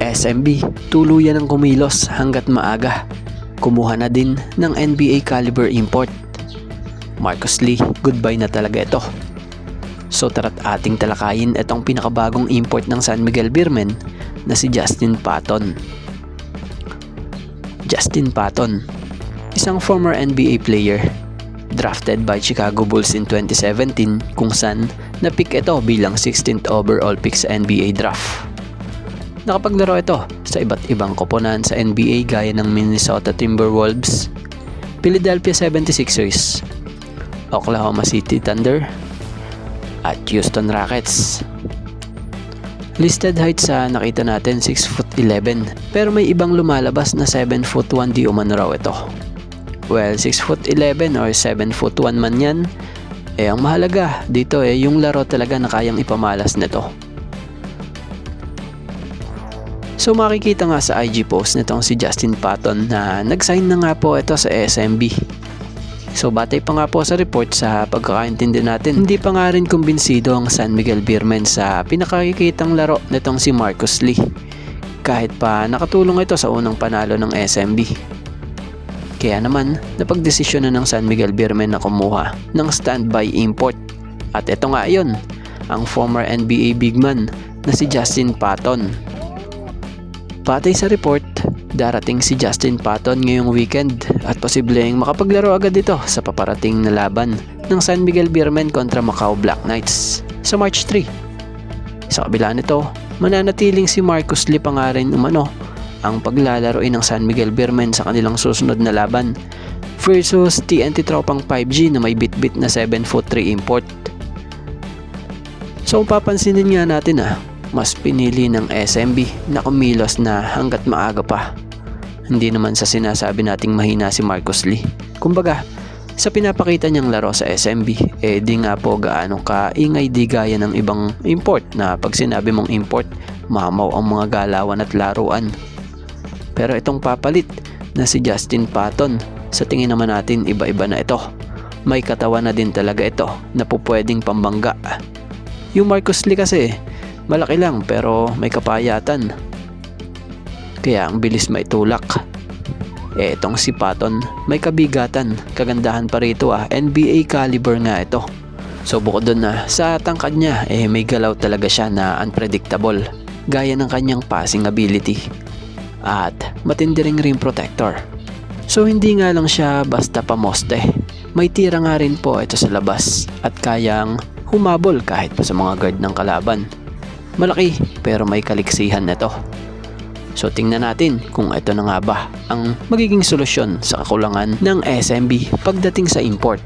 SMB tuluyan ng kumilos hanggat maaga. Kumuha na din ng NBA caliber import. Marcus Lee, goodbye na talaga ito. So tara't ating talakayin itong pinakabagong import ng San Miguel Beermen na si Justin Patton. Justin Patton, isang former NBA player, drafted by Chicago Bulls in 2017 kung saan na-pick ito bilang 16th overall pick sa NBA draft. Nakapaglaro ito sa iba't ibang koponan sa NBA gaya ng Minnesota Timberwolves, Philadelphia 76ers, Oklahoma City Thunder, at Houston Rockets. Listed height sa nakita natin 6'11", pero may ibang lumalabas na 7'1" di umano raw ito. Well, 6'11" or 7'1" man yan, ang mahalaga dito yung laro talaga na kayang ipamalas nito. So makikita nga sa IG post nitong si Justin Patton na nag-sign na nga po ito sa SMB. So batay pa nga po sa report, sa pagkakaintindi natin, hindi pa nga rin kumbinsido ang San Miguel Beermen sa pinakakikitang laro nitong si Marcus Lee, kahit pa nakatulong ito sa unang panalo ng SMB. Kaya naman, napagdesisyon na ng San Miguel Beermen na kumuha ng standby import. At ito nga yun, ang former NBA big man na si Justin Patton. Batay sa report, darating si Justin Patton ngayong weekend at posibleng makapaglaro agad dito sa paparating na laban ng San Miguel Beermen kontra Macau Black Knights sa March 3. Sa kabila nito, mananatiling si Marcus Lee pa nga rin umano ang paglalaroin ng San Miguel Beermen sa kanilang susunod na laban versus TNT Tropang 5G na may bit-bit na 7'3" import. So papansinin nga natin mas pinili ng SMB na kumilos na hanggat maaga pa. Hindi naman sa sinasabi nating mahina si Marcus Lee. Kumbaga, sa pinapakita niyang laro sa SMB, di nga po gaano kaingay di gaya ng ibang import na pag sinabi mong import, mamaw ang mga galawan at laruan. Pero itong papalit na si Justin Patton, sa tingin naman natin iba-iba na ito. May katawan na din talaga ito na po pwedeng pambangga. Yung Marcus Lee kasi, malaki lang pero may kapayatan. Kaya ang bilis maitulak. Itong si Patton may kabigatan. Kagandahan pa rito NBA caliber nga ito. So bukod dun sa tangkad niya may galaw talaga siya na unpredictable gaya ng kanyang passing ability. At matindi ring rim protector. So hindi nga lang siya basta pamoste. May tira nga rin po ito sa labas at kayang humabol kahit pa sa mga guard ng kalaban. Malaki pero may kaliksihan nito. So tingnan natin kung ito na nga ba ang magiging solusyon sa kakulangan ng SMB pagdating sa import.